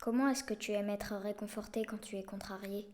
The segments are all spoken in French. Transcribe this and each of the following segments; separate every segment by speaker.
Speaker 1: Comment est-ce que tu aimes être réconforté quand tu es contrarié?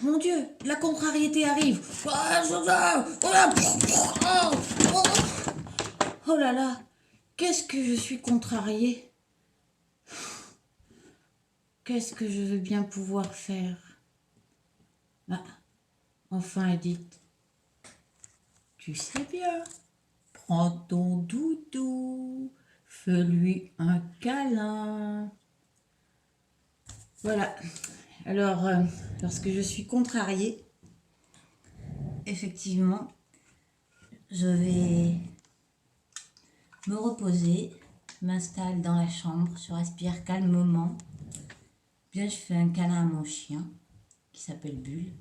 Speaker 2: Mon Dieu, la contrariété arrive. Oh là là, qu'est-ce que je suis contrariée. Qu'est-ce que je veux bien pouvoir faire? Ah, enfin Edith, tu sais bien, prends ton doudou, fais-lui un câlin. Voilà, alors lorsque je suis contrariée, effectivement, je vais me reposer, m'installe dans la chambre, je respire calmement. Bien, je fais un câlin à mon chien qui s'appelle Bulle,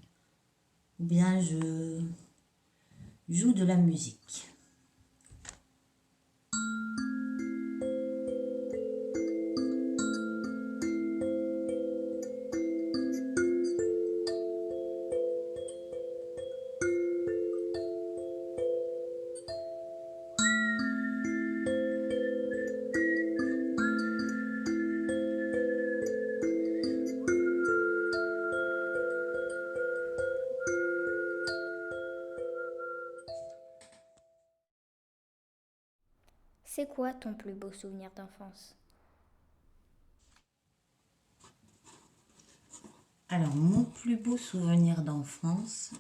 Speaker 2: ou bien je joue de la musique.
Speaker 1: C'est quoi ton plus beau souvenir d'enfance?
Speaker 2: Alors, mon plus beau souvenir d'enfance,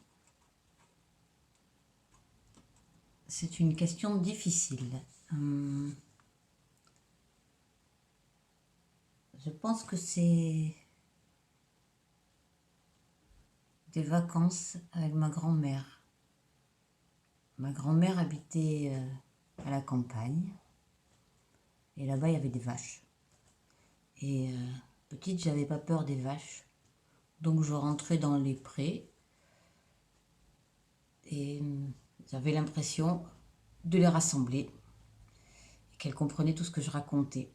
Speaker 2: c'est une question difficile. Je pense que c'est des vacances avec ma grand-mère. Ma grand-mère habitait à la campagne et là-bas il y avait des vaches. Et petite, j'avais pas peur des vaches, donc je rentrais dans les prés et j'avais l'impression de les rassembler et qu'elles comprenaient tout ce que je racontais.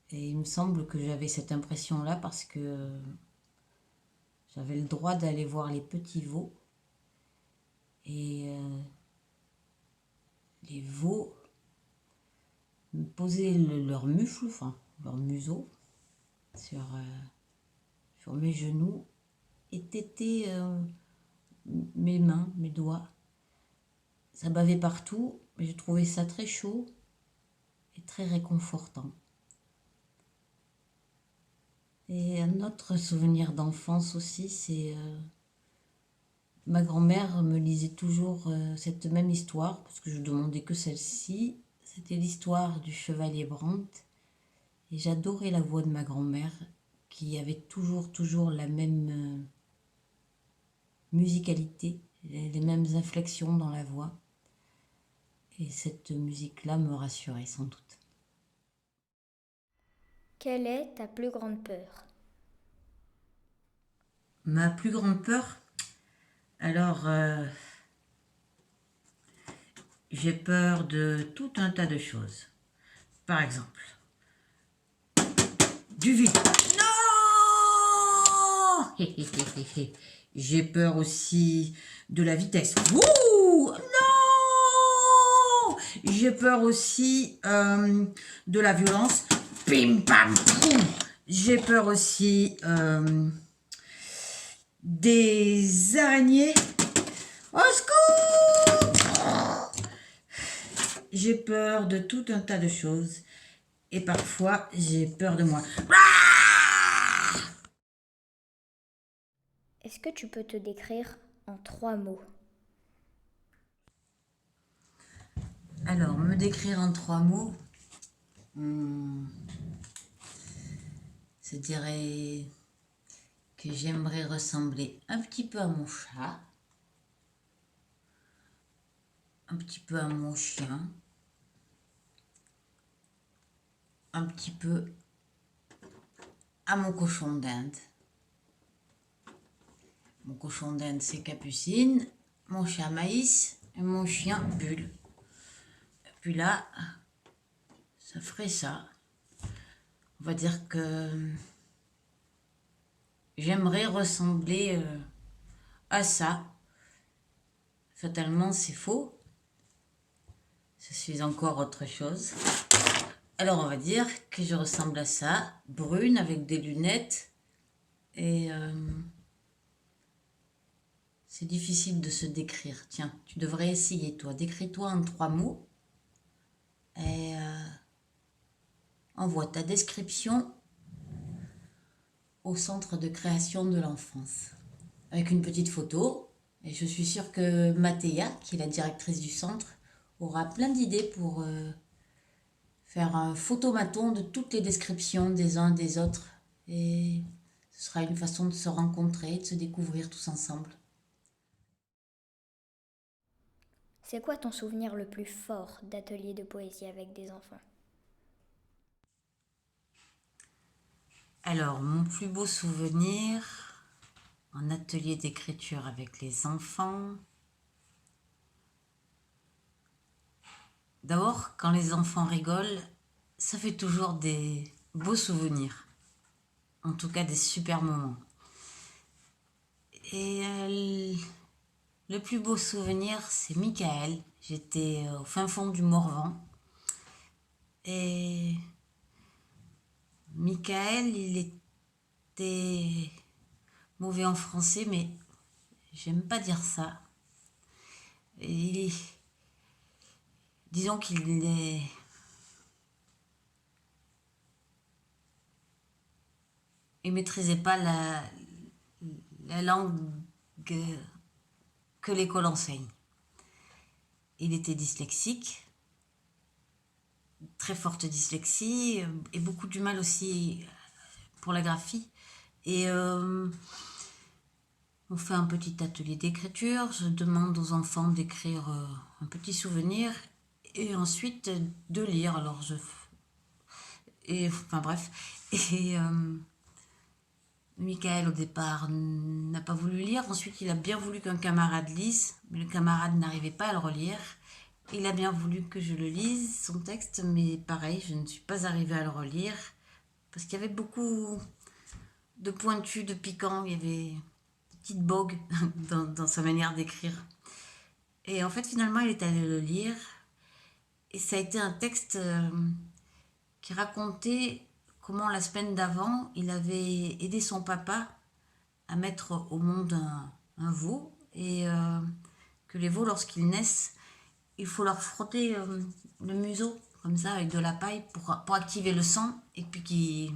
Speaker 2: Et il me semble que j'avais cette impression-là parce que j'avais le droit d'aller voir les petits veaux et les veaux me posaient leur mufle, enfin leur museau sur mes genoux et tétaient mes mains, mes doigts. Ça bavait partout, mais je trouvais ça très chaud et très réconfortant. Et un autre souvenir d'enfance aussi, c'est ma grand-mère me lisait toujours cette même histoire, parce que je demandais que celle-ci. C'était l'histoire du chevalier Brandt. Et j'adorais la voix de ma grand-mère, qui avait toujours la même musicalité, les mêmes inflexions dans la voix. Et cette musique-là me rassurait sans doute.
Speaker 1: Quelle est ta plus grande peur?
Speaker 2: Ma plus grande peur, alors j'ai peur de tout un tas de choses. Par exemple, du vide. Non. J'ai peur aussi de la vitesse. Ouh, non. J'ai peur aussi de la violence. Pim pam poum. J'ai peur aussi des araignées. Au secours. J'ai peur de tout un tas de choses. Et parfois, j'ai peur de moi.
Speaker 1: Est-ce que tu peux te décrire en 3 mots?
Speaker 2: Alors, me décrire en 3 mots, je dirais que j'aimerais ressembler un petit peu à mon chat, un petit peu à mon chien, un petit peu à mon cochon d'Inde. Mon cochon d'Inde, c'est Capucine, mon chat Maïs et mon chien Bulle. Et puis là, ça ferait ça. On va dire que j'aimerais ressembler à ça. Fatalement, c'est faux. Je suis encore autre chose. Alors, on va dire que je ressemble à ça, brune avec des lunettes. Et c'est difficile de se décrire. Tiens, tu devrais essayer, toi. Décris-toi en 3 mots. Et envoie ta description au centre de création de l'enfance. Avec une petite photo. Et je suis sûre que Mathéa, qui est la directrice du centre, aura plein d'idées pour faire un photomaton de toutes les descriptions des uns des autres. Et ce sera une façon de se rencontrer, de se découvrir tous ensemble.
Speaker 1: C'est quoi ton souvenir le plus fort d'atelier de poésie avec des enfants?
Speaker 2: Alors, mon plus beau souvenir en atelier d'écriture avec les enfants. D'abord, quand les enfants rigolent, ça fait toujours des beaux souvenirs. En tout cas, des super moments. Et le plus beau souvenir, c'est Michael. J'étais au fin fond du Morvan. Et Michael, il était mauvais en français, mais j'aime pas dire ça. Et disons qu'il est... Il maîtrisait pas la langue que l'école enseigne. Il était dyslexique, très forte dyslexie, et beaucoup du mal aussi pour la graphie. Et on fait un petit atelier d'écriture, je demande aux enfants d'écrire un petit souvenir, et ensuite de lire. Alors enfin bref, et Michael au départ n'a pas voulu lire, ensuite il a bien voulu qu'un camarade lise, mais le camarade n'arrivait pas à le relire. Il a bien voulu que je le lise, son texte, mais pareil, je ne suis pas arrivée à le relire, parce qu'il y avait beaucoup de pointus, de piquants, il y avait des petites bogues dans sa manière d'écrire. Et en fait, finalement, il est allé le lire, et ça a été un texte qui racontait comment la semaine d'avant, il avait aidé son papa à mettre au monde un veau, et que les veaux, lorsqu'ils naissent, il faut leur frotter le museau, comme ça, avec de la paille, pour activer le sang, et puis qu'ils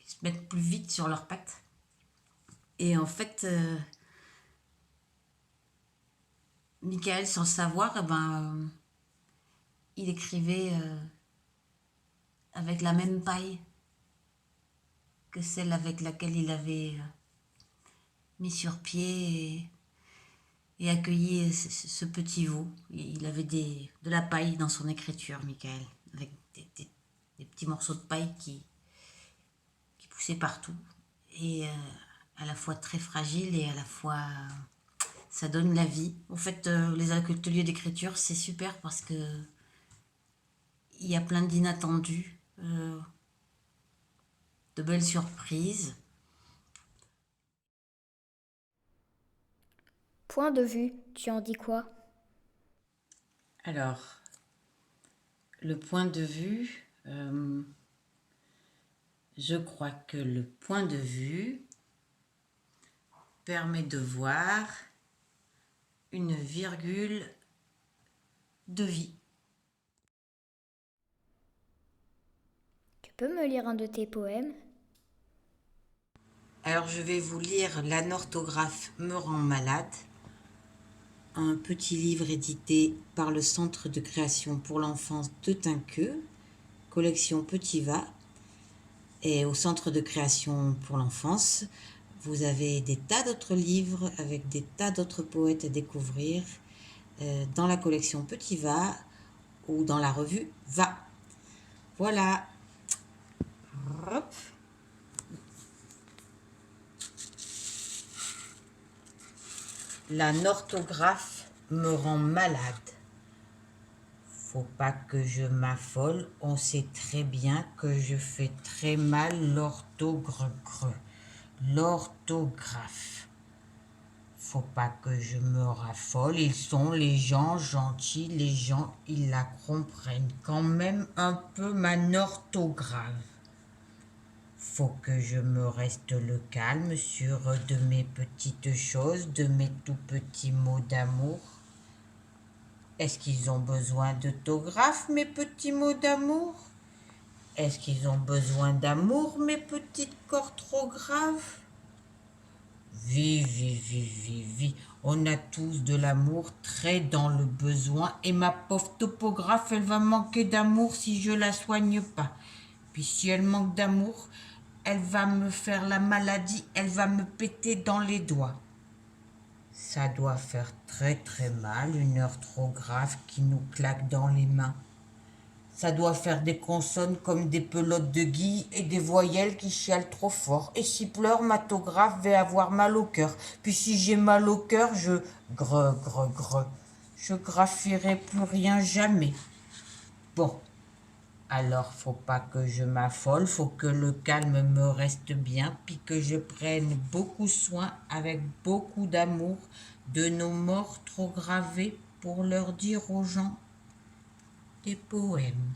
Speaker 2: se mettent plus vite sur leurs pattes. Et en fait, Michael, sans le savoir, il écrivait avec la même paille que celle avec laquelle il avait mis sur pied et accueilli ce petit veau. Il avait de la paille dans son écriture, Michael, avec des petits morceaux de paille qui poussaient partout. Et à la fois très fragile et à la fois ça donne la vie. En fait, les ateliers d'écriture, c'est super parce que il y a plein d'inattendus, de belles surprises.
Speaker 1: Point de vue, tu en dis quoi?
Speaker 2: Alors, le point de vue, je crois que le point de vue permet de voir une virgule de vie.
Speaker 1: Tu peux me lire un de tes poèmes?
Speaker 2: Alors, je vais vous lire L'anorthographe me rend malade, un petit livre édité par le Centre de création pour l'enfance de Tinqueux, collection Petit Va. Et au Centre de création pour l'enfance, vous avez des tas d'autres livres avec des tas d'autres poètes à découvrir dans la collection Petit Va ou dans la revue Va. Voilà. Hop. La orthographe me rend malade. Faut pas que je m'affole, on sait très bien que je fais très mal l'orthographe.
Speaker 3: l'orthographe. Faut pas que je me raffole, ils sont les gens gentils, les gens, ils la comprennent quand même un peu mon orthographe. Faut que je me reste le calme sur de mes petites choses, de mes tout petits mots d'amour. Est-ce qu'ils ont besoin d'autographe, mes petits mots d'amour? Est-ce qu'ils ont besoin d'amour, mes petites corps trop graves? Vi. On a tous de l'amour très dans le besoin et ma pauvre topographe, elle va manquer d'amour si je la soigne pas. Puis si elle manque d'amour, elle va me faire la maladie, elle va me péter dans les doigts. Ça doit faire très mal, une orthographe qui nous claque dans les mains. Ça doit faire des consonnes comme des pelotes de guilles et des voyelles qui chialent trop fort. Et si pleure, ma tographe va avoir mal au cœur. Puis si j'ai mal au cœur, je gre. Je graphierai plus rien jamais. Bon, alors faut pas que je m'affole, faut que le calme me reste bien, puis que je prenne beaucoup soin, avec beaucoup d'amour, de nos morts trop gravés pour leur dire aux gens des poèmes.